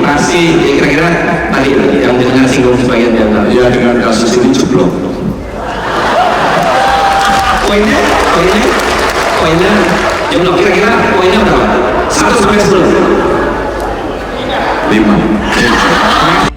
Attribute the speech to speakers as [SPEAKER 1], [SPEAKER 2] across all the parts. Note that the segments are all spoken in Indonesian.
[SPEAKER 1] demokrasi, kira-kira tadi yang dengan singgung sebagian diantara.
[SPEAKER 2] Ya, dengan kasus ini jeblok.
[SPEAKER 1] Poinnya, jeblok, kira-kira poinnya berapa? 1 sampai 10.
[SPEAKER 2] 5.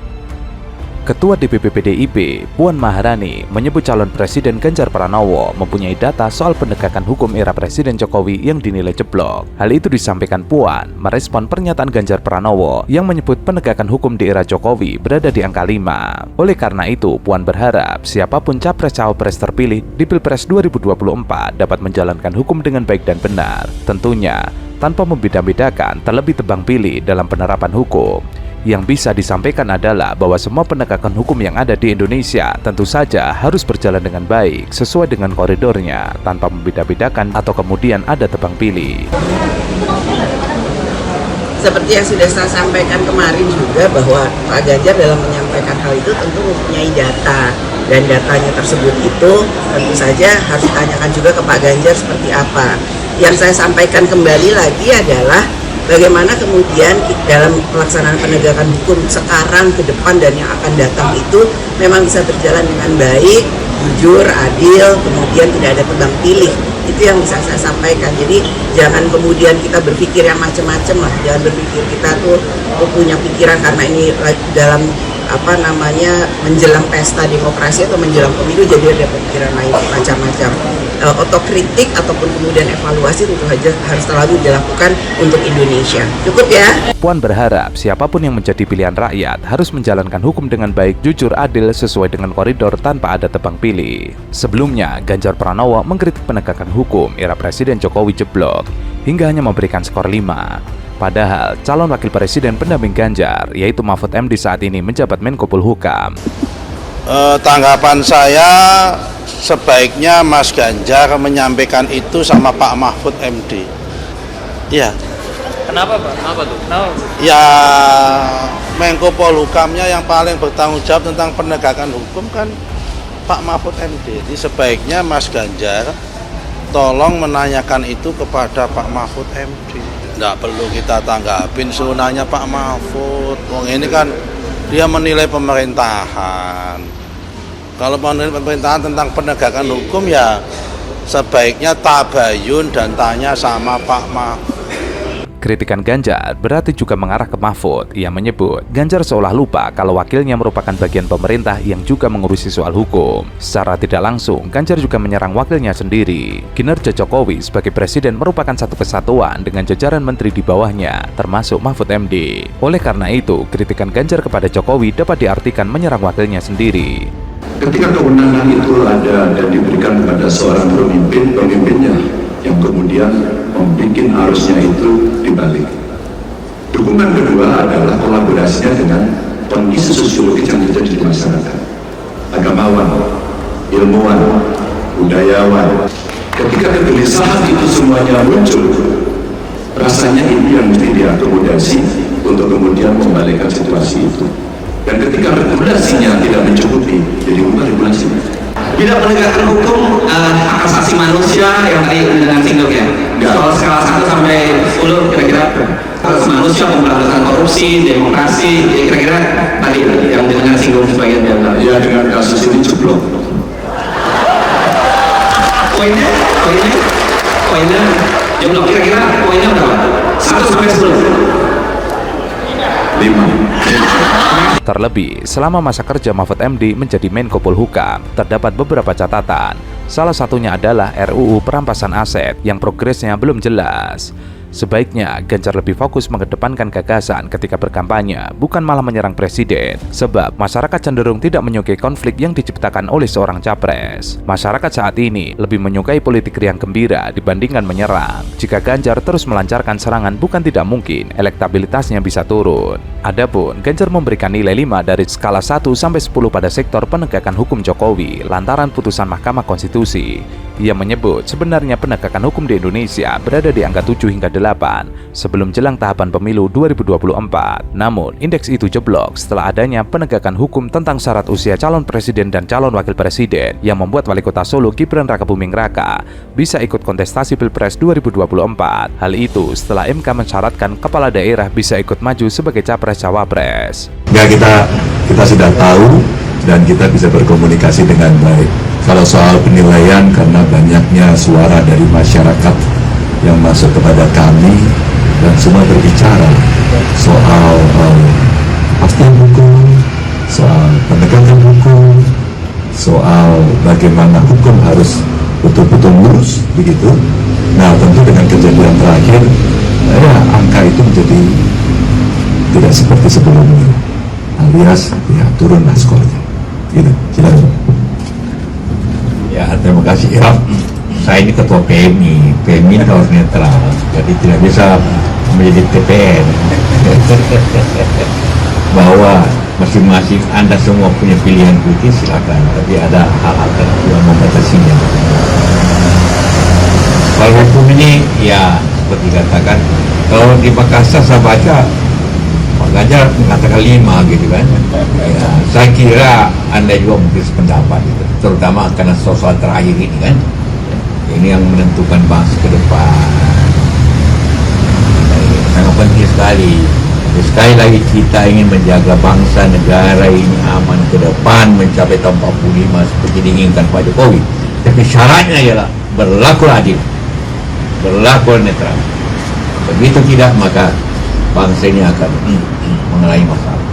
[SPEAKER 3] Ketua DPP PDIP, Puan Maharani, menyebut calon Presiden Ganjar Pranowo mempunyai data soal penegakan hukum era Presiden Jokowi yang dinilai jeblok. Hal itu disampaikan Puan merespon pernyataan Ganjar Pranowo yang menyebut penegakan hukum di era Jokowi berada di angka 5. Oleh karena itu, Puan berharap siapapun capres-cawapres terpilih di Pilpres 2024 dapat menjalankan hukum dengan baik dan benar. Tentunya, tanpa membeda-bedakan terlebih tebang pilih dalam penerapan hukum. Yang bisa disampaikan adalah bahwa semua penegakan hukum yang ada di Indonesia tentu saja harus berjalan dengan baik sesuai dengan koridornya tanpa membeda-bedakan atau kemudian ada tebang pilih.
[SPEAKER 4] Seperti yang sudah saya sampaikan kemarin juga bahwa Pak Ganjar dalam menyampaikan hal itu tentu mempunyai data, dan datanya tersebut itu tentu saja harus ditanyakan juga ke Pak Ganjar seperti apa. Yang saya sampaikan kembali lagi adalah bagaimana kemudian dalam pelaksanaan penegakan hukum sekarang, ke depan, dan yang akan datang itu memang bisa berjalan dengan baik, jujur, adil, kemudian tidak ada tebang pilih. Itu yang bisa saya sampaikan. Jadi jangan kemudian kita berpikir yang macam-macam lah. Jangan berpikir kita tuh punya pikiran karena ini dalam menjelang pesta demokrasi atau menjelang pemilu jadi ada pikiran lain macam-macam. Otokritik ataupun kemudian evaluasi tentu saja harus selalu dilakukan untuk Indonesia. Cukup ya.
[SPEAKER 3] Puan berharap siapapun yang menjadi pilihan rakyat harus menjalankan hukum dengan baik, jujur, adil, sesuai dengan koridor tanpa ada tebang pilih. Sebelumnya, Ganjar Pranowo mengkritik penegakan hukum era Presiden Jokowi jeblok hingga hanya memberikan skor 5. Padahal calon wakil presiden pendamping Ganjar, yaitu Mahfud MD saat ini menjabat Menko Polhukam.
[SPEAKER 5] Tanggapan saya, sebaiknya Mas Ganjar menyampaikan itu sama Pak Mahfud MD. Ya.
[SPEAKER 6] Kenapa Pak? Kenapa tuh? Kenapa?
[SPEAKER 5] Ya, Menko Polhukamnya yang paling bertanggung jawab tentang penegakan hukum kan Pak Mahfud MD. Jadi sebaiknya Mas Ganjar tolong menanyakan itu kepada Pak Mahfud MD. Nggak perlu kita tanggapin sunahnya Pak Mahfud. Wong ini kan dia menilai pemerintahan. Kalau menilai pemerintahan tentang penegakan hukum ya sebaiknya tabayun dan tanya sama Pak Mahfud.
[SPEAKER 3] Kritikan Ganjar berarti juga mengarah ke Mahfud. Ia menyebut Ganjar seolah lupa kalau wakilnya merupakan bagian pemerintah yang juga mengurusi soal hukum. Secara tidak langsung, Ganjar juga menyerang wakilnya sendiri. Kinerja Jokowi sebagai presiden merupakan satu kesatuan dengan jajaran menteri di bawahnya, termasuk Mahfud MD. Oleh karena itu, kritikan Ganjar kepada Jokowi dapat diartikan menyerang wakilnya sendiri.
[SPEAKER 2] Ketika kewenangan itu ada dan diberikan kepada seorang pemimpin, pemimpinnya yang kemudian membuat arusnya itu dibalik. Dukungan kedua adalah kolaborasinya dengan kondisi sosiologis yang terjadi di masyarakat. Agamawan, ilmuwan, budayawan. Ketika kegelisahan itu semuanya muncul, rasanya ini yang mesti diakomodasi untuk kemudian membalikkan situasi itu. Dan ketika regulasinya tidak mencukupi, jadi ubah regulasinya.
[SPEAKER 1] Bidang penegakan hukum hak asasi manusia yang tadi dengan singlenya soal skala 1 sampai 10 kira-kira hak asasi manusia, pemberantasan korupsi, demokrasi, kira-kira tadi yang dengan singgung sebagian diantara.
[SPEAKER 2] Ya, dengan kasus ini jeblok.
[SPEAKER 1] Poinnya jeblok, kira-kira poinnya berapa? 1 sampai 10.
[SPEAKER 2] 5.
[SPEAKER 3] Terlebih, selama masa kerja Mahfud MD menjadi Menko Polhukam, terdapat beberapa catatan. Salah satunya adalah RUU perampasan aset yang progresnya belum jelas. Sebaiknya Ganjar lebih fokus mengedepankan gagasan ketika berkampanye, bukan malah menyerang presiden. Sebab masyarakat cenderung tidak menyukai konflik yang diciptakan oleh seorang capres. Masyarakat saat ini lebih menyukai politik riang gembira dibandingkan menyerang. Jika Ganjar terus melancarkan serangan, bukan tidak mungkin elektabilitasnya bisa turun. Adapun Ganjar memberikan nilai 5 dari skala 1 sampai 10 pada sektor penegakan hukum Jokowi lantaran putusan Mahkamah Konstitusi. Ia menyebut sebenarnya penegakan hukum di Indonesia berada di angka 7 hingga 8 sebelum jelang tahapan pemilu 2024. Namun, indeks itu jeblok setelah adanya penegakan hukum tentang syarat usia calon presiden dan calon wakil presiden yang membuat Wali Kota Solo Gibran Rakabuming Raka bisa ikut kontestasi Pilpres 2024. Hal itu setelah MK mensyaratkan kepala daerah bisa ikut maju sebagai capres-cawapres.
[SPEAKER 7] Ya, kita sudah tahu dan kita bisa berkomunikasi dengan baik. Kalau soal penilaian, karena banyaknya suara dari masyarakat yang masuk kepada kami dan semua berbicara soal kepastian hukum, soal penegakan hukum, soal bagaimana hukum harus betul-betul lurus begitu. Nah, tentu dengan kejadian terakhir, ya, angka itu menjadi tidak seperti sebelumnya, alias ya turunlah skornya. Gitu, silakan.
[SPEAKER 8] Ya, terima kasih. Saya ini ketua PMI. PMI harus netral, jadi tidak bisa menjadi TPN. Bahwa masing-masing Anda semua punya pilihan politik, silakan. Tapi ada hal-hal yang membatasinya. Kalau hukum ini, ya seperti katakan, kalau di Makassar saya baca Pak Ganjar mengatakan 5 gitu kan. Ya, saya kira Anda juga mungkin sependapat gitu. Terutama karena soal terakhir ini kan. Ini yang menentukan bangsa ke depan. Sangat penting sekali. Sekali lagi kita ingin menjaga bangsa negara ini aman ke depan, mencapai tahun 45 seperti diinginkan Pak Jokowi. Tapi syaratnya ialah berlaku adil, berlaku netral. Begitu tidak, maka bangsa ini akan mengalami masalah.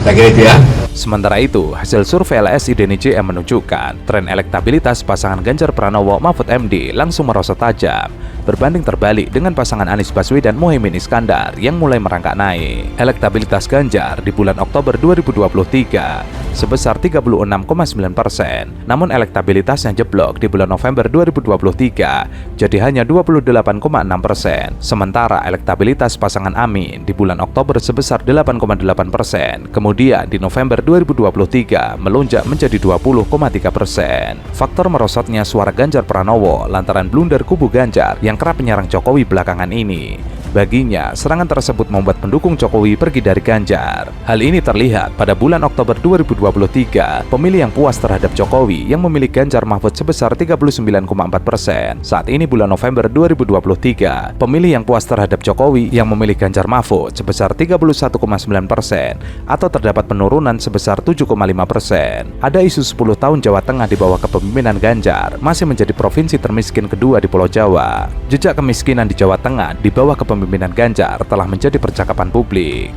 [SPEAKER 8] Saya kira itu ya.
[SPEAKER 3] Sementara itu, hasil survei LSI DNIJM menunjukkan tren elektabilitas pasangan Ganjar Pranowo Mahfud MD langsung merosot tajam, berbanding terbalik dengan pasangan Anies Baswedan Muhaimin Iskandar yang mulai merangkak naik. Elektabilitas Ganjar di bulan Oktober 2023 sebesar 36,9%, namun elektabilitasnya jeblok di bulan November 2023 jadi hanya 28,6%. Sementara elektabilitas pasangan Amin di bulan Oktober sebesar 8,8%, kemudian di November 2023 melonjak menjadi 20,3%. Faktor merosotnya suara Ganjar Pranowo lantaran blunder kubu Ganjar yang kerap menyerang Jokowi belakangan ini. Baginya, serangan tersebut membuat pendukung Jokowi pergi dari Ganjar. Hal ini terlihat pada bulan Oktober 2023, pemilih yang puas terhadap Jokowi yang memilih Ganjar Mahfud sebesar 39,4%. Saat ini bulan November 2023, pemilih yang puas terhadap Jokowi yang memilih Ganjar Mahfud sebesar 31,9% atau terdapat penurunan sebesar 7,5%. Ada isu 10 tahun Jawa Tengah di bawah kepemimpinan Ganjar masih menjadi provinsi termiskin kedua di Pulau Jawa. Jejak kemiskinan di Jawa Tengah di bawah kepemimpinan Ganjar telah menjadi percakapan publik.